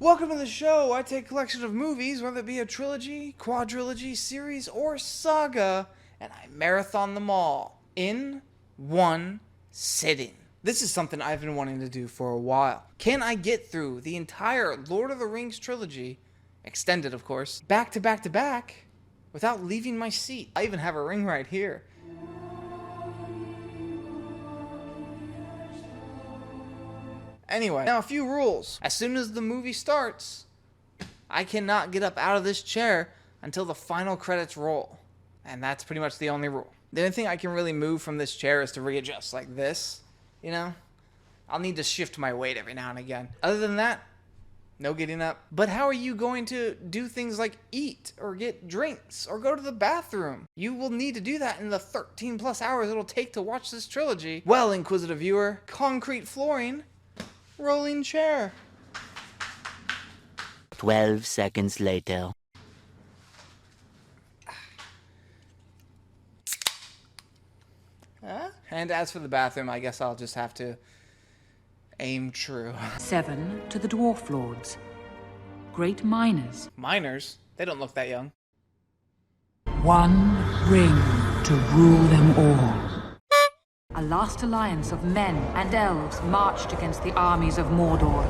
Welcome to the show. I take a collection of movies, whether it be a trilogy, quadrilogy, series, or saga, and I marathon them all in one sitting. This is something I've been wanting to do for a while. Can I get through the entire Lord of the Rings trilogy, extended of course, back to back to back, without leaving my seat? I even have a ring right here. Anyway, now a few rules. As soon as the movie starts, I cannot get up out of this chair until the final credits roll. And that's pretty much the only rule. The only thing I can really move from this chair is to readjust like this, you know? I'll need to shift my weight every now and again. Other than that, no getting up. But how are you going to do things like eat or get drinks or go to the bathroom? You will need to do that in the 13 plus hours it'll take to watch this trilogy. Well, inquisitive viewer, concrete flooring, rolling chair. 12 seconds later. And as for the bathroom, I guess I'll just have to aim true. 7 to the Dwarf Lords, great miners. Miners? They don't look that young. 1 ring to rule them all. A last alliance of men and elves marched against the armies of Mordor.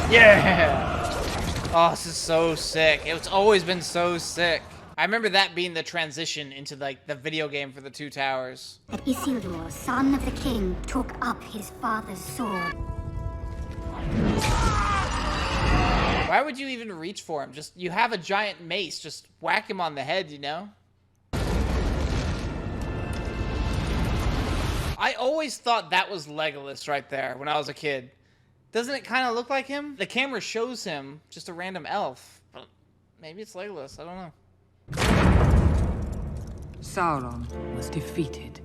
Yeah! Oh, this is so sick. It's always been so sick. I remember that being the transition into like the video game for the Two Towers. That Isildur, son of the king, took up his father's sword. Why would you even reach for him? Just, you have a giant mace, just whack him on the head, you know? I always thought that was Legolas right there when I was a kid. Doesn't it kind of look like him? The camera shows him just a random elf, but maybe it's Legolas, I don't know. Sauron was defeated.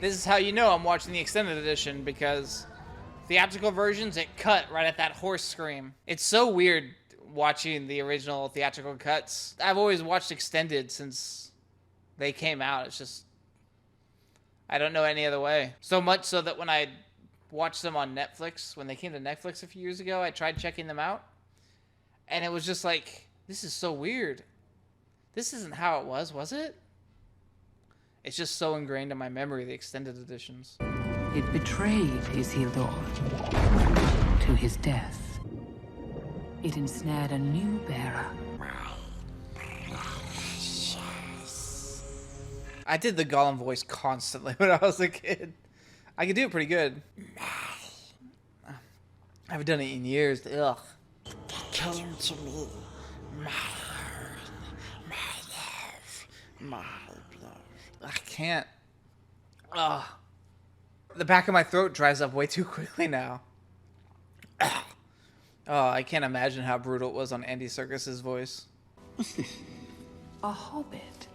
This is how you know I'm watching the extended edition, because theatrical versions, it cut right at that horse scream. It's so weird watching the original theatrical cuts. I've always watched extended since they came out. It's just, I don't know any other way. So much so that when I watched them on Netflix, when they came to Netflix a few years ago, I tried checking them out. And it was just like, this is so weird. This isn't how it was it? It's just so ingrained in my memory, the extended editions. It betrayed Isildur to his death. It ensnared a new bearer. I did the Gollum voice constantly when I was a kid. I could do it pretty good. I haven't done it in years. Ugh. Come to me, my love. I can't. Ugh. The back of my throat dries up way too quickly now. Oh, I can't imagine how brutal it was on Andy Serkis's voice. What's this? A hobbit.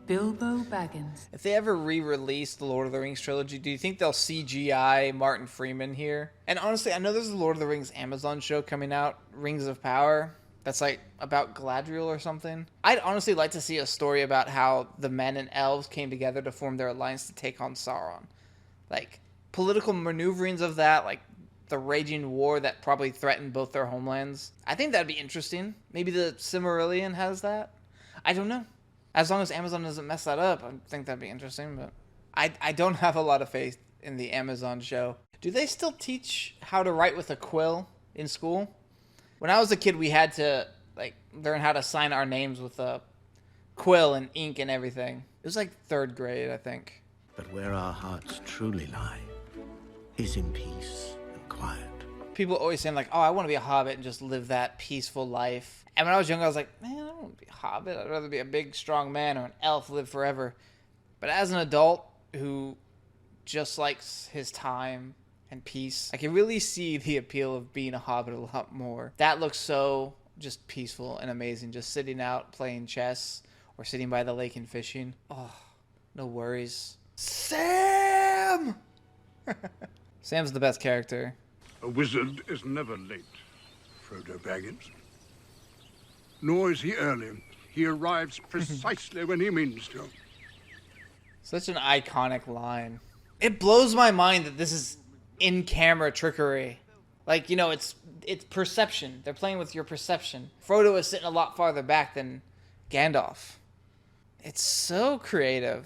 Bilbo Baggins. If they ever re-release the Lord of the Rings trilogy, do you think they'll CGI Martin Freeman here? And honestly, I know there's a Lord of the Rings Amazon show coming out, Rings of Power, that's like about Galadriel or something. I'd honestly like to see a story about how the men and elves came together to form their alliance to take on Sauron. Like, political maneuverings of that, like the raging war that probably threatened both their homelands. I think that'd be interesting. Maybe the Silmarillion has that? I don't know. As long as Amazon doesn't mess that up, I think that'd be interesting, but I don't have a lot of faith in the Amazon show. Do they still teach how to write with a quill in school? When I was a kid, we had to like learn how to sign our names with a quill and ink and everything. It was like 3rd grade, I think. But where our hearts truly lie is in peace and quiet. People always saying like, oh, I want to be a hobbit and just live that peaceful life. And when I was young, I was like, man, I don't want to be a hobbit. I'd rather be a big, strong man or an elf, live forever. But as an adult who just likes his time and peace, I can really see the appeal of being a hobbit a lot more. That looks so just peaceful and amazing. Just sitting out playing chess or sitting by the lake and fishing. Oh, no worries. Sam! Sam's the best character. A wizard is never late, Frodo Baggins. Nor is he early. He arrives precisely when he means to. Such an iconic line. It blows my mind that this is in-camera trickery. Like, you know, it's perception. They're playing with your perception. Frodo is sitting a lot farther back than Gandalf. It's so creative.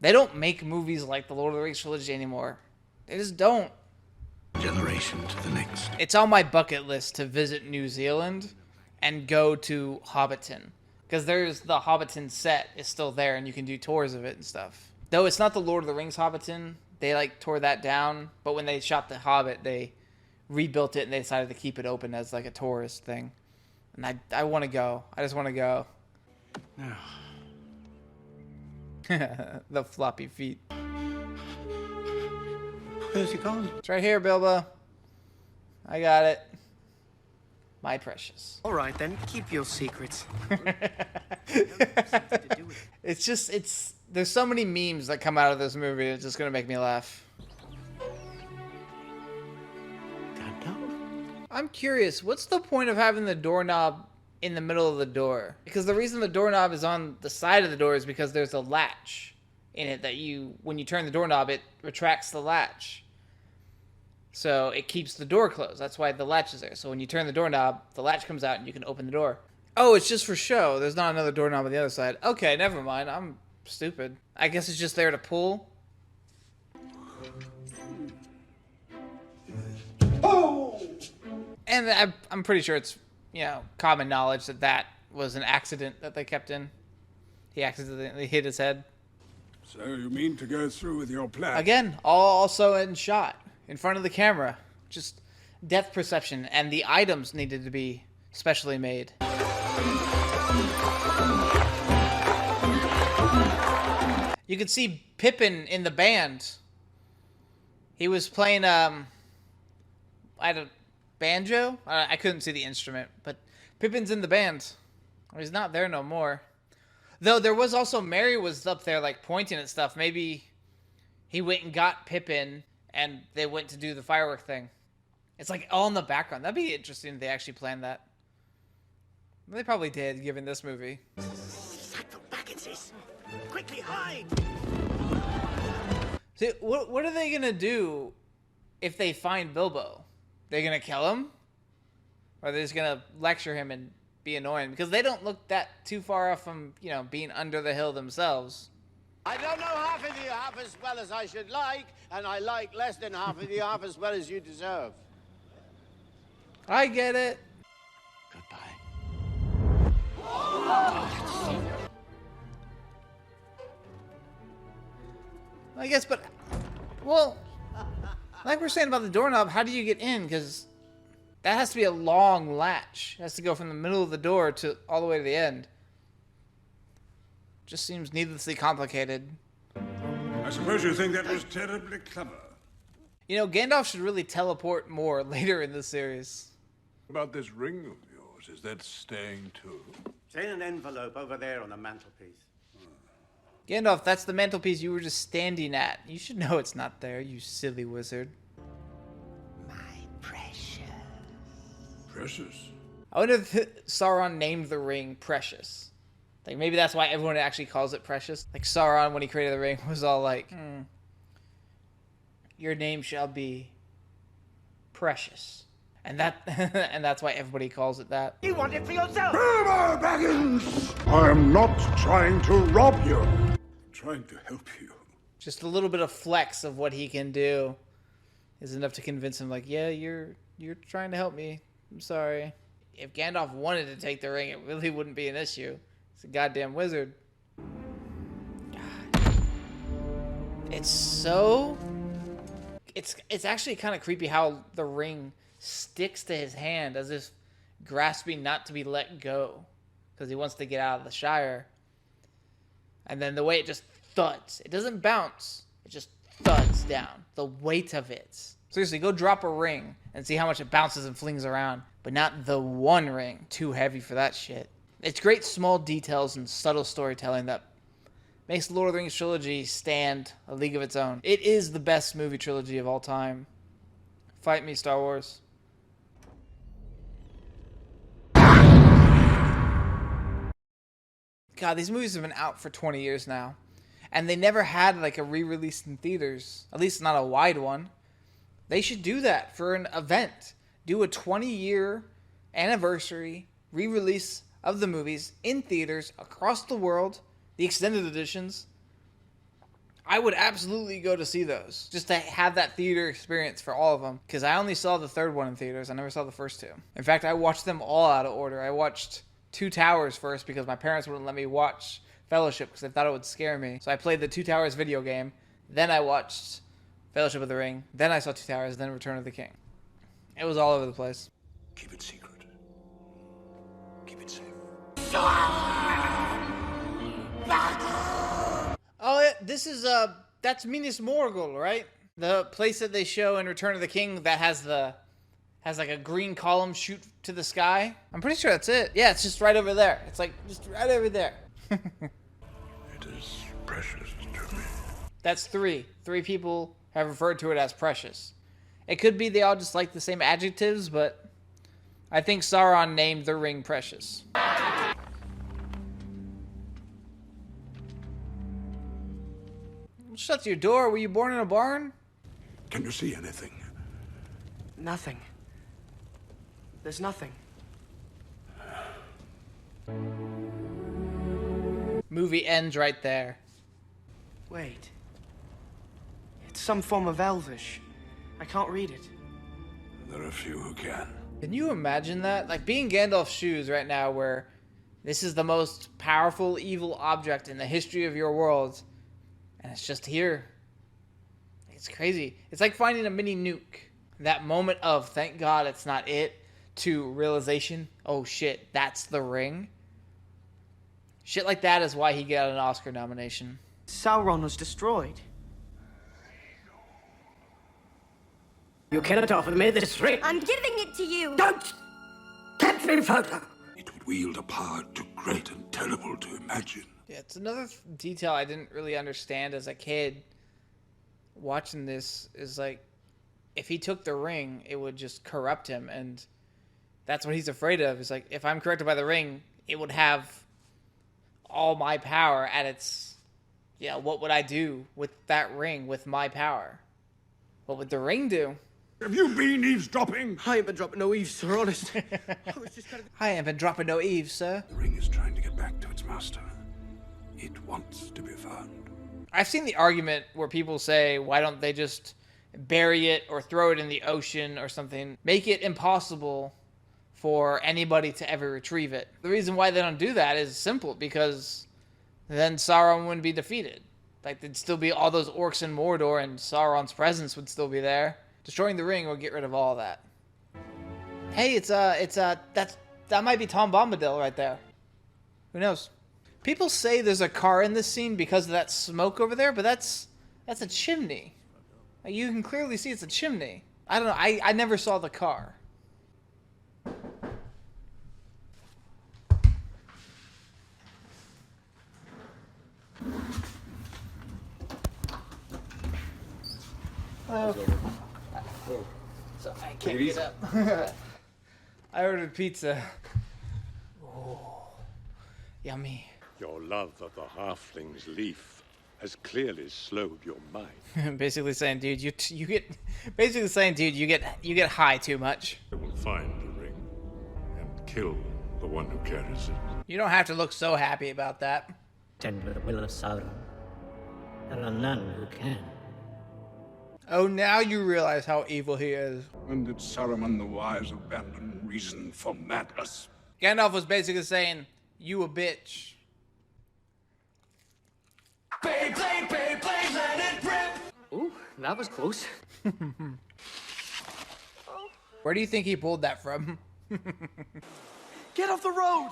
They don't make movies like the Lord of the Rings trilogy anymore. They just don't. Generation to the next. It's on my bucket list to visit New Zealand and go to Hobbiton. Because there's the Hobbiton set is still there and you can do tours of it and stuff. Though it's not the Lord of the Rings Hobbiton. They like tore that down. But when they shot The Hobbit, they rebuilt it and they decided to keep it open as like a tourist thing. And I want to go. I just want to go. The floppy feet. Where's he gone? It's right here, Bilbo. I got it. My precious. All right, then. Keep your secrets. It's just, there's so many memes that come out of this movie. It's just going to make me laugh. I'm curious, what's the point of having the doorknob in the middle of the door? Because the reason the doorknob is on the side of the door is because there's a latch in it that when you turn the doorknob, it retracts the latch. So it keeps the door closed. That's why the latch is there. So when you turn the doorknob, the latch comes out and you can open the door. Oh, it's just for show. There's not another doorknob on the other side. Okay, never mind. I'm stupid. I guess it's just there to pull. And I'm pretty sure it's, you know, common knowledge that that was an accident that they kept in. He accidentally hit his head. So you mean to go through with your plan? Again, all also in shot, in front of the camera. Just depth perception, and the items needed to be specially made. You could see Pippin in the band. He was playing, banjo? I couldn't see the instrument, but Pippin's in the band. He's not there no more. Though there was also, Merry was up there like pointing at stuff. Maybe he went and got Pippin and they went to do the firework thing. It's like all in the background. That'd be interesting if they actually planned that. They probably did, given this movie. Sackville Bagginses! Quickly hide! See, what are they going to do if they find Bilbo? They're going to kill him? Or are they just going to lecture him and be annoying? Because they don't look that too far off from, you know, being under the hill themselves. I don't know half of you half as well as I should like, and I like less than half of you half as well as you deserve. I get it. Goodbye. I guess, but, well, like we're saying about the doorknob, how do you get in? Because that has to be a long latch. It has to go from the middle of the door to all the way to the end. Just seems needlessly complicated. I suppose you think that was terribly clever. You know, Gandalf should really teleport more later in the series. About this ring of yours, is that staying too? It's in an envelope over there on the mantelpiece. Gandalf, that's the mantelpiece you were just standing at. You should know it's not there, you silly wizard. My precious. Precious. I wonder if Sauron named the ring Precious. Like, maybe that's why everyone actually calls it Precious. Like, Sauron, when he created the ring, was all like, your name shall be Precious. And that's why everybody calls it that. You want it for yourself! Bilbo Baggins! I am not trying to rob you. I'm trying to help you. Just a little bit of flex of what he can do is enough to convince him, like, yeah, you're trying to help me. I'm sorry. If Gandalf wanted to take the ring, it really wouldn't be an issue. He's a goddamn wizard. God. It's so... It's actually kind of creepy how the ring sticks to his hand as if grasping not to be let go because he wants to get out of the Shire. And then the way it just thuds. It doesn't bounce. It just thuds down. The weight of it. Seriously, go drop a ring and see how much it bounces and flings around. But not the one ring. Too heavy for that shit. It's great small details and subtle storytelling that makes the Lord of the Rings trilogy stand a league of its own. It is the best movie trilogy of all time. Fight me, Star Wars. God, these movies have been out for 20 years now. And they never had like a re-release in theaters. At least not a wide one. They should do that for an event. Do a 20-year anniversary re-release of the movies in theaters across the world, the extended editions. I would absolutely go to see those, just to have that theater experience for all of them, because I only saw the third one in theaters. I never saw the first two. In fact, I watched them all out of order. I watched Two Towers first because my parents wouldn't let me watch Fellowship because they thought it would scare me. So I played the Two Towers video game, then I watched Fellowship of the Ring, then I saw Two Towers, then Return of the King. It was all over the place. Keep it secret. Keep it safe. Oh, yeah, this is, that's Minas Morgul, right? The place that they show in Return of the King that has like a green column shoot to the sky. I'm pretty sure that's it. Yeah, it's just right over there. It's like, just right over there. It is precious to me. That's three. Three people have referred to it as precious. It could be they all just like the same adjectives, but I think Sauron named the ring precious. Shut your door. Were you born in a barn? Can you see anything? Nothing. There's nothing. Movie ends right there. Wait. It's some form of Elvish. I can't read it. There are few who can. Can you imagine that? Like being Gandalf's shoes right now, where this is the most powerful evil object in the history of your world, and it's just here. It's crazy. It's like finding a mini nuke. That moment of, thank God it's not it, to realization, oh shit, that's the ring. Shit like that is why he got an Oscar nomination. Sauron was destroyed. You cannot offer me this ring. I'm giving it to you! Don't tempt me further. It would wield a power too great and terrible to imagine. Yeah, it's another detail I didn't really understand as a kid watching this is like, if he took the ring, it would just corrupt him, and that's what he's afraid of. It's like, if I'm corrupted by the ring, it would have all my power at its... Yeah, what would I do with that ring, with my power? What would the ring do? Have you been eavesdropping? I ain't been dropping no eaves, sir, honest. I ain't been dropping no eaves, sir. The ring is trying to get back to its master. It wants to be found. I've seen the argument where people say, why don't they just bury it or throw it in the ocean or something? Make it impossible for anybody to ever retrieve it. The reason why they don't do that is simple, because then Sauron wouldn't be defeated. Like, there'd still be all those orcs in Mordor, and Sauron's presence would still be there. Destroying the ring will get rid of all that. Hey, that might be Tom Bombadil right there. Who knows? People say there's a car in this scene because of that smoke over there, but that's a chimney. Like, you can clearly see it's a chimney. I don't know. I never saw the car. Hello. So I can't get up. I ordered pizza. Oh, yummy. Your love of the halfling's leaf has clearly slowed your mind. Basically saying, dude, you get you get high too much. I will find the ring and kill the one who carries it. You don't have to look so happy about that. Tend with the will of Sauron. There are none who can. Oh, now you realize how evil he is. When did Saruman the Wise abandon reason for madness? Gandalf was basically saying, you a bitch. Ooh, that was close. Where do you think he pulled that from? Get off the road!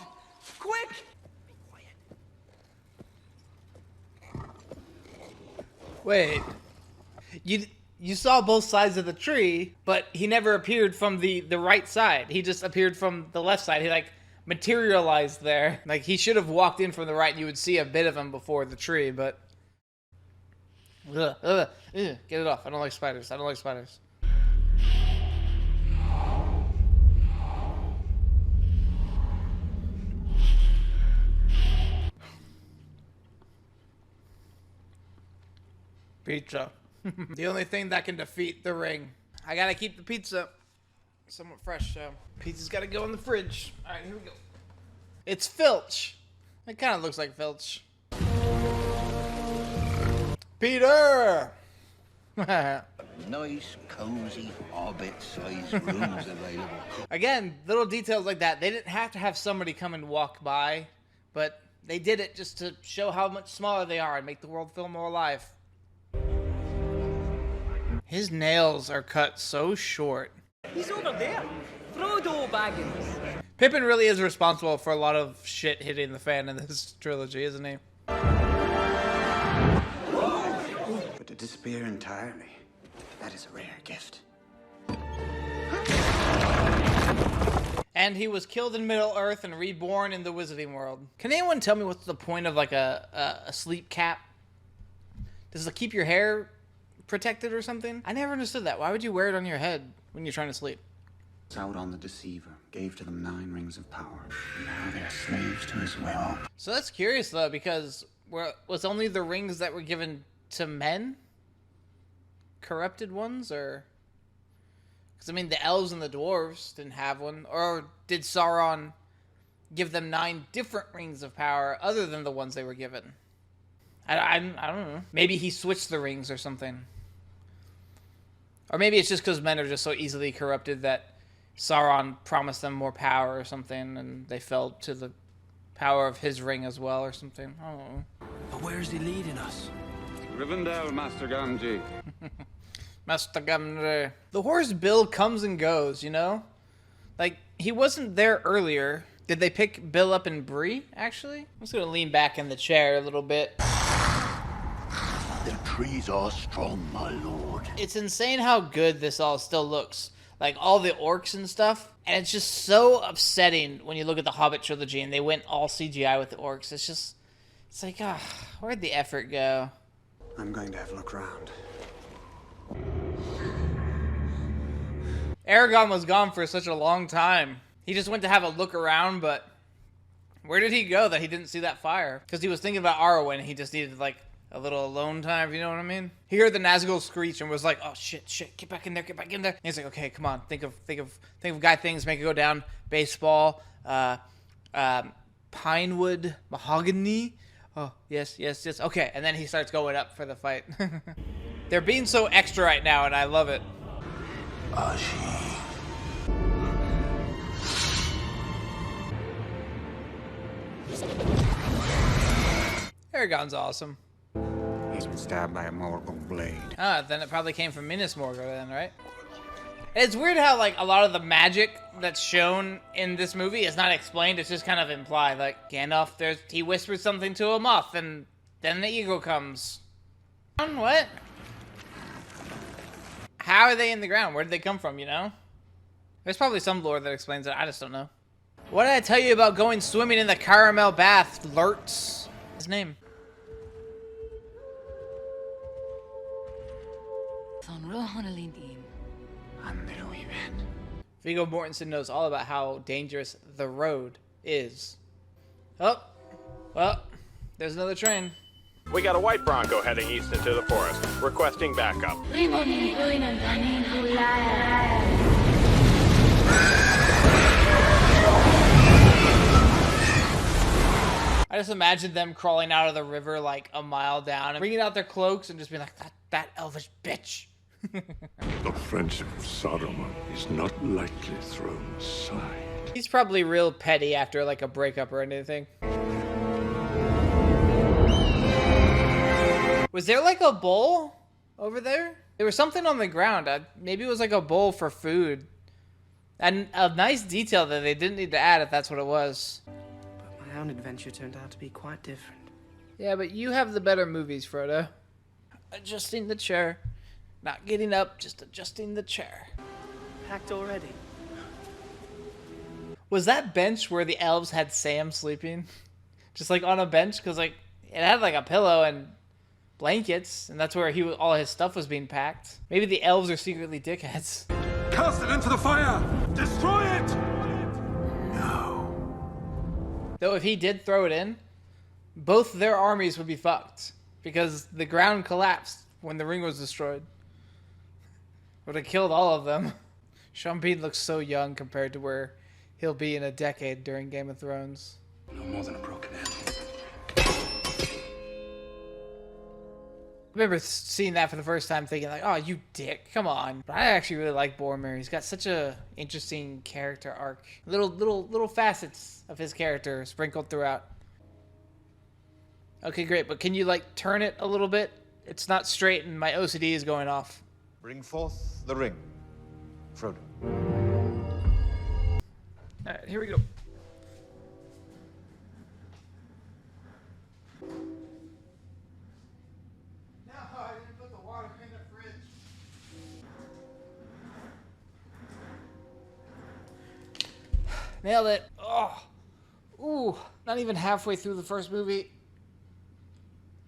Quick! Wait. You saw both sides of the tree, but he never appeared from the right side. He just appeared from the left side. He like materialized there. Like he should have walked in from the right and you would see a bit of him before the tree, but get it off. I don't like spiders. I don't like spiders. Pizza. The only thing that can defeat the ring. I gotta keep the pizza somewhat fresh, so pizza's gotta go in the fridge. All right, here we go. It's Filch. It kind of looks like Filch. Peter! Nice, cozy, hobbit-sized rooms available. Again, little details like that. They didn't have to have somebody come and walk by, but they did it just to show how much smaller they are and make the world feel more alive. His nails are cut so short. He's over there. Frodo Baggins. Pippin really is responsible for a lot of shit hitting the fan in this trilogy, isn't he? But to disappear entirely, that is a rare gift. And he was killed in Middle-earth and reborn in the Wizarding World. Can anyone tell me what's the point of like a sleep cap? Does it keep your hair protected or something? I never understood that. Why would you wear it on your head when you're trying to sleep? Sauron the Deceiver gave to them 9 rings of power. And now they're slaves to his will. So that's curious though, because was only the rings that were given to men corrupted ones, or? Because I mean, the elves and the dwarves didn't have one, or did Sauron give them 9 different rings of power other than the ones they were given? I don't know. Maybe he switched the rings or something. Or maybe it's just because men are just so easily corrupted that Sauron promised them more power or something, and they fell to the power of his ring as well or something. I don't know. But where is he leading us? Rivendell, Master Gamgee. Master Gamgee. The horse Bill comes and goes, you know? Like, he wasn't there earlier. Did they pick Bill up in Bree, actually? I'm just gonna lean back in the chair a little bit. The trees are strong, my lord. It's insane how good this all still looks. Like, all the orcs and stuff. And it's just so upsetting when you look at the Hobbit trilogy and they went all CGI with the orcs. It's just, it's like, where'd the effort go? I'm going to have a look around. Aragorn was gone for such a long time. He just went to have a look around, but where did he go that he didn't see that fire? Because he was thinking about Arwen and he just needed, like, a little alone time, if you know what I mean? He heard the Nazgul screech and was like, oh shit, get back in there, get back in there. And he's like, okay, come on, think of guy things, make it go down. Baseball, pinewood, mahogany. Oh, yes. Okay, and then he starts going up for the fight. They're being so extra right now, and I love it. Aragorn's awesome. He's been stabbed by a Morgul blade. Then it probably came from Minas Morgul then, right? It's weird how, like, a lot of the magic that's shown in this movie is not explained. It's just kind of implied. Like, Gandalf, he whispers something to a moth, and then the eagle comes. What? How are they in the ground? Where did they come from, you know? There's probably some lore that explains it. I just don't know. What did I tell you about going swimming in the caramel bath, Lurtz? His name. Viggo Mortensen knows all about how dangerous the road is. Oh, well, there's another train. We got a white Bronco heading east into the forest, requesting backup. I just imagine them crawling out of the river like a mile down and bringing out their cloaks and just being like, that elvish bitch. The friendship of Saruman is not lightly thrown aside. He's probably real petty after like a breakup or anything. Was there like a bowl over there? There was something on the ground. Maybe it was like a bowl for food. And a nice detail that they didn't need to add if that's what it was. But my own adventure turned out to be quite different. Yeah, but you have the better movies, Frodo. Adjusting the chair. Not getting up, just adjusting the chair. Packed already. Was that bench where the elves had Sam sleeping? Just like on a bench? Because like it had like a pillow and blankets, and that's where all his stuff was being packed. Maybe the elves are secretly dickheads. Cast it into the fire! Destroy it! No. Though if he did throw it in, both their armies would be fucked. Because the ground collapsed when the ring was destroyed. Would have killed all of them. Sean Bean looks so young compared to where he'll be in a decade during Game of Thrones. No more than a broken end. I remember seeing that for the first time thinking like, oh, you dick, come on. But I actually really like Boromir. He's got such a interesting character arc. Little facets of his character sprinkled throughout. Okay, great, but can you like turn it a little bit? It's not straight and my OCD is going off. Bring forth the ring, Frodo. Alright, here we go. No, I didn't put the water in the fridge. Nailed it. Oh. Ooh, not even halfway through the first movie.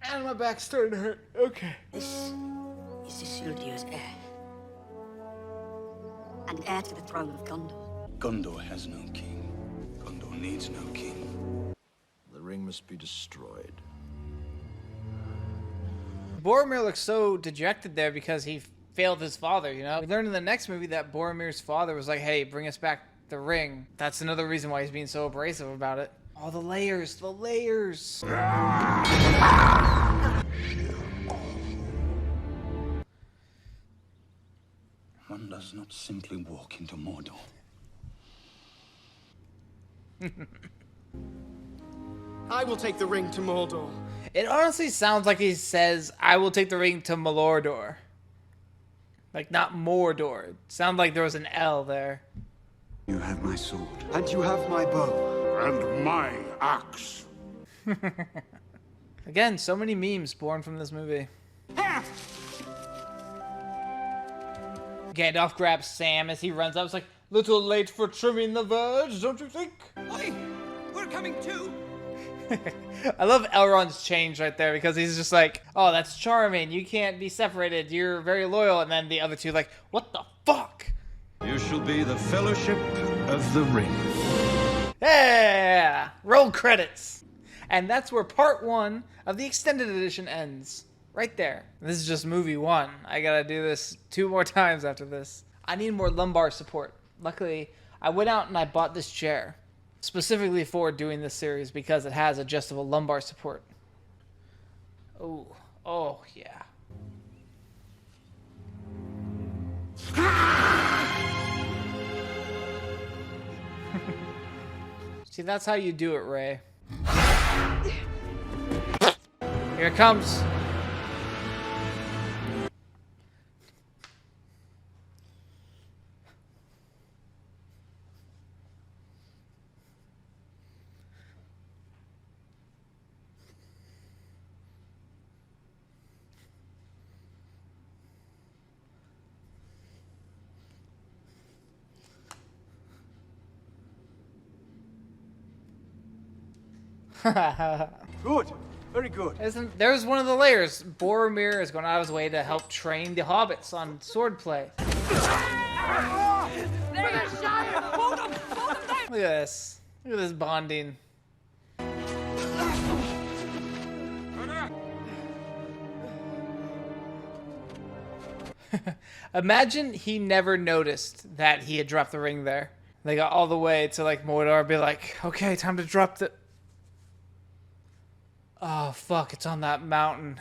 And my back's starting to hurt. Okay. This is Isildur's heir. And heir to the throne of Gondor. Gondor has no king. Gondor needs no king. The ring must be destroyed. Boromir looks so dejected there because he failed his father, you know? We learned in the next movie that Boromir's father was like, hey, bring us back the ring. That's another reason why he's being so abrasive about it. Oh, the layers, the layers. One does not simply walk into Mordor. I will take the ring to Mordor. It honestly sounds like he says, I will take the ring to Malordor. Like, not Mordor. It sounded like there was an L there. You have my sword. And you have my bow. And my axe. Again, so many memes born from this movie. Gandalf grabs Sam as he runs up. It's like, little late for trimming the verge, don't you think? Oi! We're coming too! I love Elrond's change right there because he's just like, oh, that's charming. You can't be separated. You're very loyal. And then the other two like, what the fuck? You shall be the Fellowship of the Ring. Yeah! Roll credits. And that's where part 1 of the extended edition ends. Right there. This is just movie 1. I gotta do this 2 more times after this. I need more lumbar support. Luckily, I went out and I bought this chair. Specifically for doing this series because it has adjustable lumbar support. Oh, oh yeah. See, that's how you do it, Ray. Here it comes. Good. Very good. There's one of the layers. Boromir is going out of his way to help train the hobbits on swordplay. Look at this. Look at this bonding. Imagine he never noticed that he had dropped the ring there. They got all the way to like Mordor, be like, okay, time to drop the... Oh, fuck, it's on that mountain.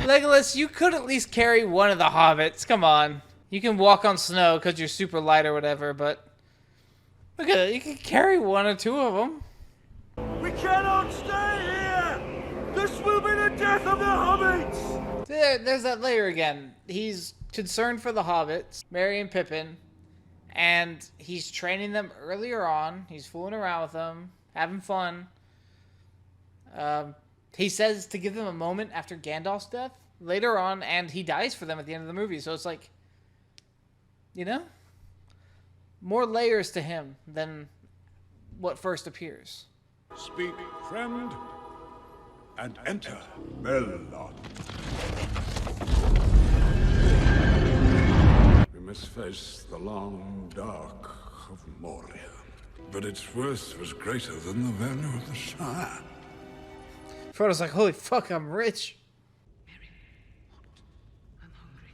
Legolas, you could at least carry one of the hobbits. Come on. You can walk on snow because you're super light or whatever, but... Look at it, you can carry 1 or 2 of them. We cannot stay here! This will be the death of the hobbits! There's that layer again. He's concerned for the hobbits, Merry and Pippin, and he's training them earlier on. He's fooling around with them, having fun. He says to give them a moment after Gandalf's death later on, and he dies for them at the end of the movie. So it's like, you know, more layers to him than what first appears. Speak, friend, and enter Melon. We must face the long dark of Moria, but its worth was greater than the value of the Shire. Frodo's like, holy fuck, I'm rich. Merry, what? I'm hungry.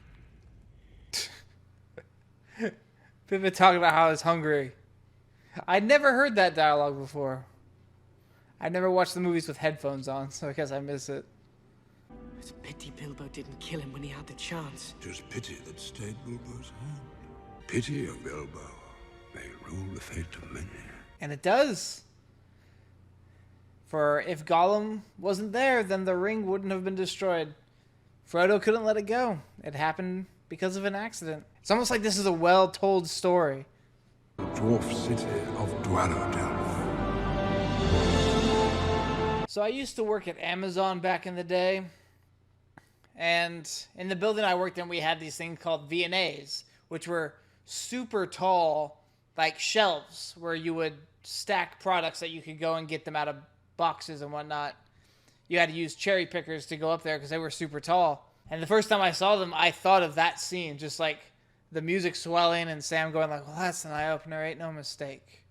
Pippin talking about how he's hungry. I'd never heard that dialogue before. I never watched the movies with headphones on, so I guess I miss it. It's a pity Bilbo didn't kill him when he had the chance. Tis pity that stayed Bilbo's hand. Pity of Bilbo may rule the fate of many. And it does. For if Gollum wasn't there, then the ring wouldn't have been destroyed. Frodo couldn't let it go. It happened because of an accident. It's almost like this is a well-told story. The dwarf city of Dwarrowdelf. So I used to work at Amazon back in the day. And in the building I worked in, we had these things called V&As, which were super tall, like shelves, where you would stack products that you could go and get them out of boxes and whatnot. You had to use cherry pickers to go up there because they were super tall. And the first time I saw them, I thought of that scene, just like the music swelling and Sam going like, well, that's an eye-opener, ain't no mistake.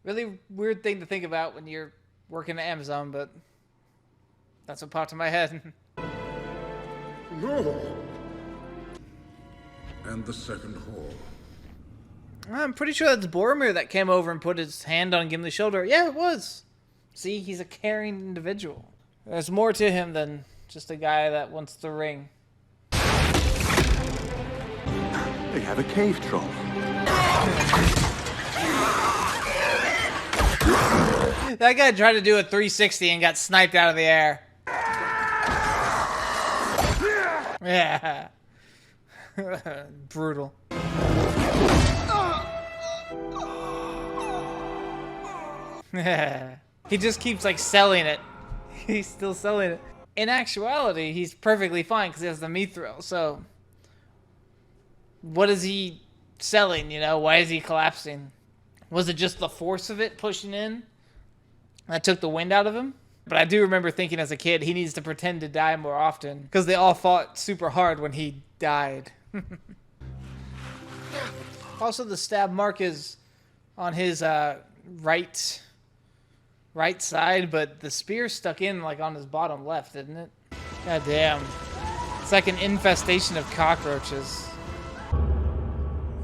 Really weird thing to think about when you're working at Amazon, but that's what popped in my head. No. And the second hall. I'm pretty sure that's Boromir that came over and put his hand on Gimli's shoulder. Yeah, it was. See, he's a caring individual. There's more to him than just a guy that wants the ring. They have a cave troll. That guy tried to do a 360 and got sniped out of the air. Yeah. Brutal. He just keeps like selling it. He's still selling it. In actuality, he's perfectly fine because he has the mithril. So, what is he selling? You know, why is he collapsing? Was it just the force of it pushing in that took the wind out of him? But I do remember thinking as a kid, he needs to pretend to die more often because they all fought super hard when he died. Also, the stab mark is on his right side, but the spear stuck in like on his bottom left, isn't it? God damn. It's like an infestation of cockroaches.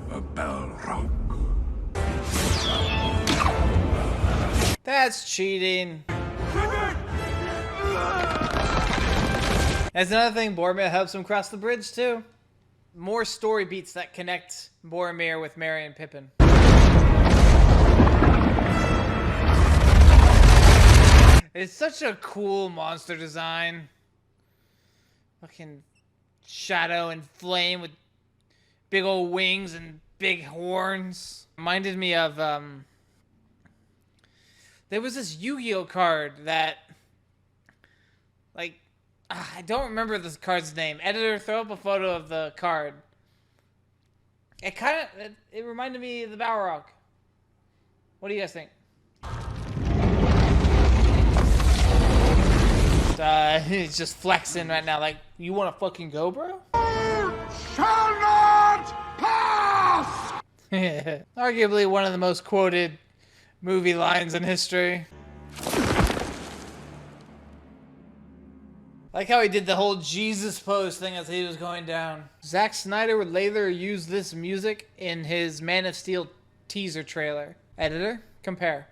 A Balrog. That's cheating. That's another thing, Boromir helps him cross the bridge too. More story beats that connect Boromir with Merry and Pippin. It's such a cool monster design. Fucking shadow and flame with big old wings and big horns. Reminded me of, there was this Yu-Gi-Oh card that, like, I don't remember this card's name. Editor, throw up a photo of the card. It reminded me of the Balrog. What do you guys think? He's just flexing right now, like, you want to fucking go, bro? Shall not pass! Arguably one of the most quoted movie lines in history. Like how he did the whole Jesus pose thing as he was going down. Zack Snyder would later use this music in his Man of Steel teaser trailer. Editor, compare.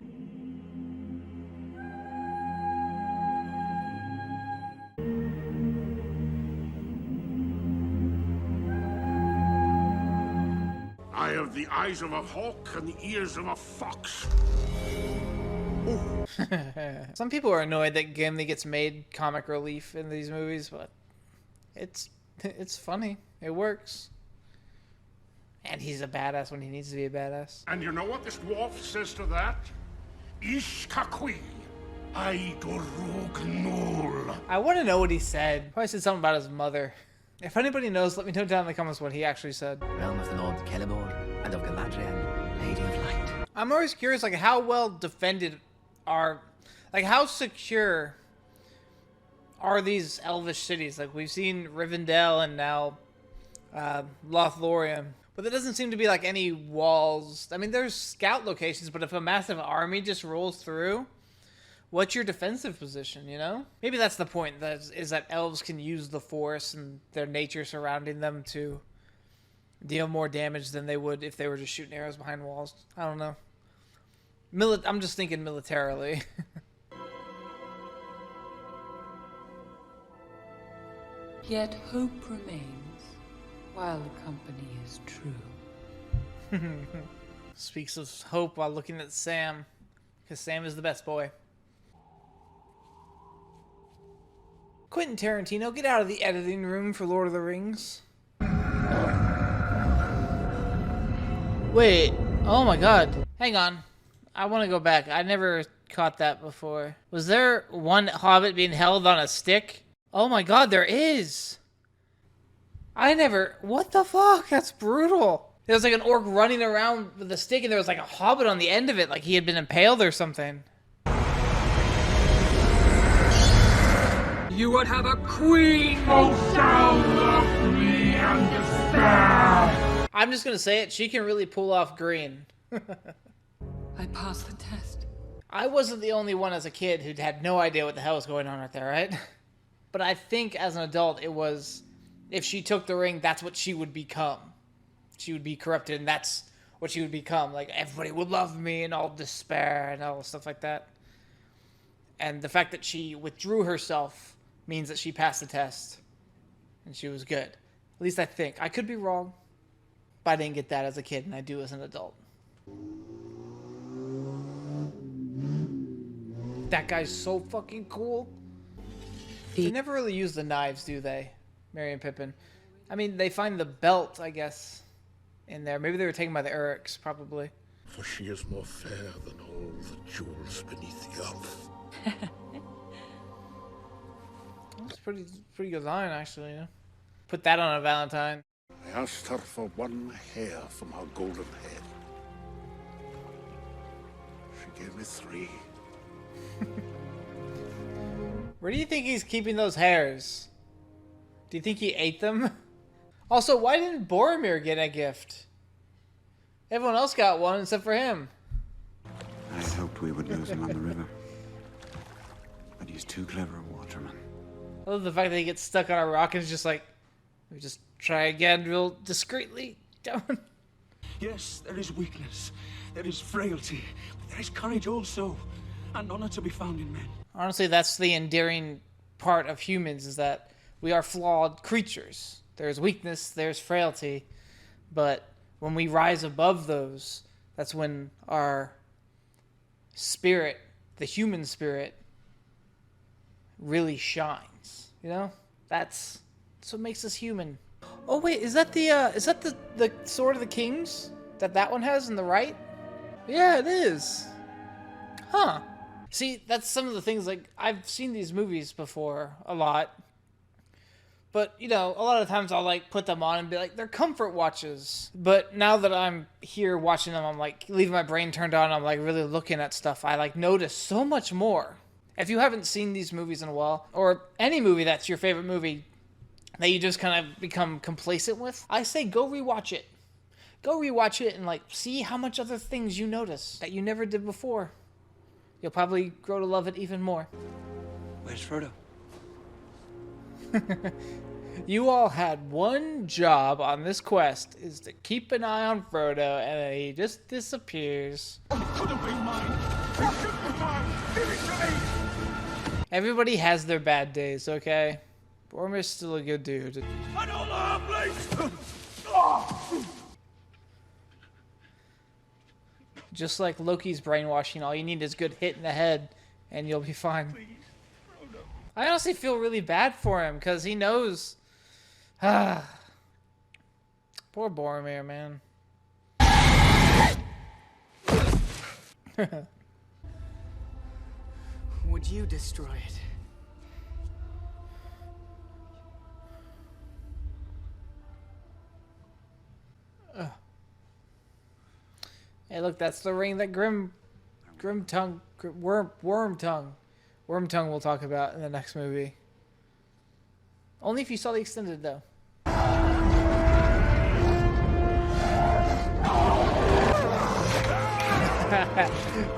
I have the eyes of a hawk and the ears of a fox. Some people are annoyed that Gimli gets made comic relief in these movies, but it's funny. It works. And he's a badass when he needs to be a badass. And you know what this dwarf says to that? Ish kakui. I dorog nul. I want to know what he said. Probably said something about his mother. If anybody knows, let me know down in the comments what he actually said. Realm of the Lord Celeborn and of Galadriel, Lady of Light. I'm always curious, like, how well defended are, like, how secure are these elvish cities? Like, we've seen Rivendell and now Lothlorien, but there doesn't seem to be, like, any walls. I mean, there's scout locations, but if a massive army just rolls through, what's your defensive position, you know? Maybe that's the point, is that elves can use the force and their nature surrounding them to deal more damage than they would if they were just shooting arrows behind walls. I don't know. I'm just thinking militarily. Yet hope remains, while the company is true. Speaks of hope while looking at Sam, because Sam is the best boy. Quentin Tarantino, get out of the editing room for Lord of the Rings. Wait, oh my god. Hang on. I want to go back. I never caught that before. Was there one hobbit being held on a stick? Oh my god, there is! What the fuck? That's brutal. There was like an orc running around with a stick and there was like a hobbit on the end of it, like he had been impaled or something. You would have a queen who shall love me and despair. I'm just gonna say it, she can really pull off green. I passed the test. I wasn't the only one as a kid who had no idea what the hell was going on right there, right? But I think as an adult, it was, if she took the ring, that's what she would become. She would be corrupted, and that's what she would become. Like, everybody would love me, and all despair, and all stuff like that. And the fact that she withdrew herself means that she passed the test, and she was good. At least I think. I could be wrong, but I didn't get that as a kid, and I do as an adult. That guy's so fucking cool. They never really use the knives, do they? Merry and Pippin. I mean, they find the belt, I guess, in there. Maybe they were taken by the Uruks, probably. For she is more fair than all the jewels beneath the earth. That's pretty good line, actually. Yeah. Put that on a Valentine. I asked her for one hair from her golden head. She gave me 3. Where do you think he's keeping those hairs? Do you think he ate them? Also, why didn't Boromir get a gift? Everyone else got one except for him. I hoped we would lose him on the river. But he's too clever a waterman. I love the fact that he gets stuck on a rock and is just like, we just try again real discreetly. Yes, there is weakness, there is frailty, but there is courage also, and honor to be found in men. Honestly, that's the endearing part of humans, is that we are flawed creatures. There's weakness, there's frailty, but when we rise above those, that's when our spirit, the human spirit, really shines. You know? That's what makes us human. Oh wait, is that the Sword of the Kings that one has in the right? Yeah, it is. Huh. See, that's some of the things, like, I've seen these movies before a lot. But, you know, a lot of times I'll, like, put them on and be like, they're comfort watches. But now that I'm here watching them, I'm, like, leaving my brain turned on, I'm, like, really looking at stuff. I, like, notice so much more. If you haven't seen these movies in a while, or any movie that's your favorite movie that you just kind of become complacent with, I say go rewatch it. Go rewatch it and, like, see how much other things you notice that you never did before. You'll probably grow to love it even more. Where's Frodo? You all had one job on this quest, is to keep an eye on Frodo, and then he just disappears. Everybody has their bad days, okay? Boromir's still a good dude. I don't know, please! Just like Loki's brainwashing, all you need is a good hit in the head, and you'll be fine. I honestly feel really bad for him, because he knows... Poor Boromir, man. Would you destroy it? Hey, look, that's the ring that Wormtongue we'll talk about in the next movie. Only if you saw the extended, though.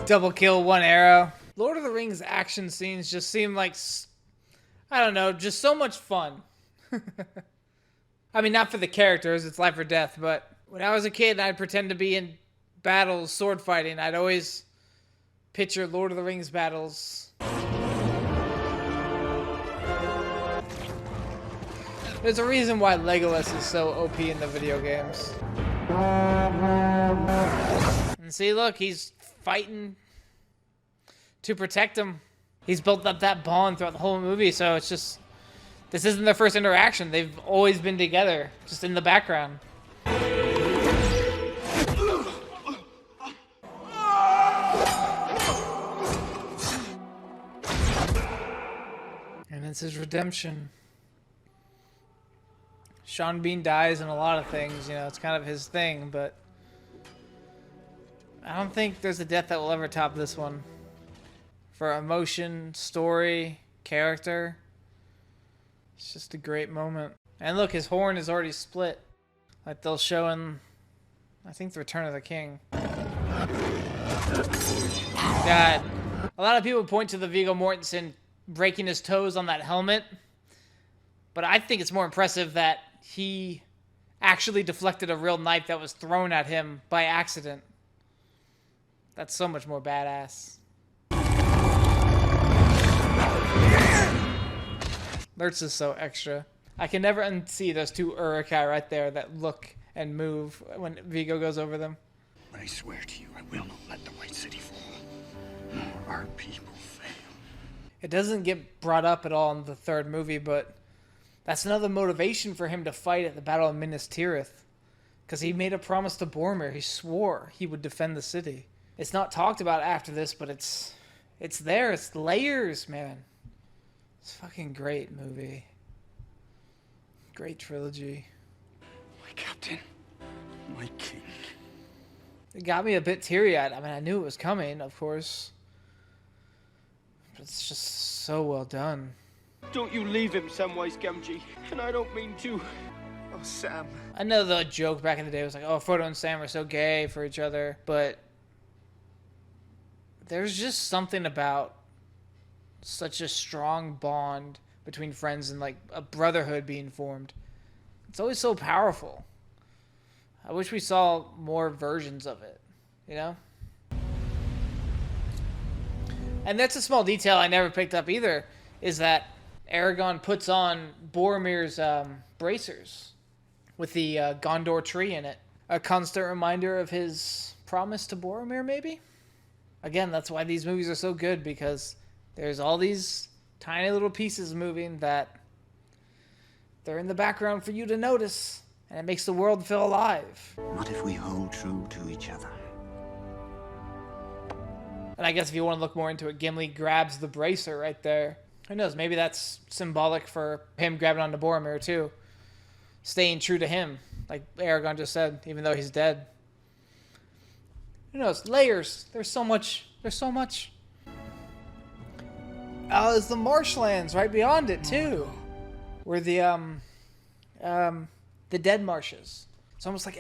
Double kill, 1 arrow. Lord of the Rings action scenes just seem like, I don't know, just so much fun. I mean, not for the characters, it's life or death, but when I was a kid and I'd pretend to be in battles, sword fighting, I'd always picture Lord of the Rings battles. There's a reason why Legolas is so OP in the video games. And see, look, he's fighting to protect him. He's built up that bond throughout the whole movie, so it's just... This isn't their first interaction. They've always been together, just in the background. And it's his redemption. Sean Bean dies in a lot of things, you know, it's kind of his thing, but I don't think there's a death that will ever top this one. For emotion, story, character, it's just a great moment. And look, his horn is already split. Like they'll show in, I think, The Return of the King. God. A lot of people point to the Viggo Mortensen breaking his toes on that helmet. But I think it's more impressive that he actually deflected a real knife that was thrown at him by accident. That's so much more badass. Lurtz is so extra. I can never unsee those two Uruk-hai right there that look and move when Viggo goes over them. But I swear to you, I will not let the White City fall, nor our people fail. It doesn't get brought up at all in the third movie, but that's another motivation for him to fight at the Battle of Minas Tirith. Because he made a promise to Boromir. He swore he would defend the city. It's not talked about after this, but it's there. It's layers, man. It's a fucking great movie. Great trilogy. My captain. My king. It got me a bit teary-eyed. I mean, I knew it was coming, of course. But it's just so well done. Don't you leave him, Samwise Gamgee. And I don't mean to. Oh, Sam. I know the joke back in the day was like, oh, Frodo and Sam are so gay for each other. But there's just something about such a strong bond between friends and like a brotherhood being formed. It's always so powerful. I wish we saw more versions of it, you know? And that's a small detail I never picked up either, is that Aragorn puts on Boromir's bracers with the Gondor tree in it. A constant reminder of his promise to Boromir, maybe? Again, that's why these movies are so good, because there's all these tiny little pieces moving that they're in the background for you to notice, and it makes the world feel alive. Not if we hold true to each other. And I guess if you want to look more into it, Gimli grabs the bracer right there. Who knows, maybe that's symbolic for him grabbing onto Boromir too. Staying true to him, like Aragorn just said, even though he's dead. Who knows, layers, there's so much. There's the marshlands right beyond it too. Where the dead marshes. It's almost like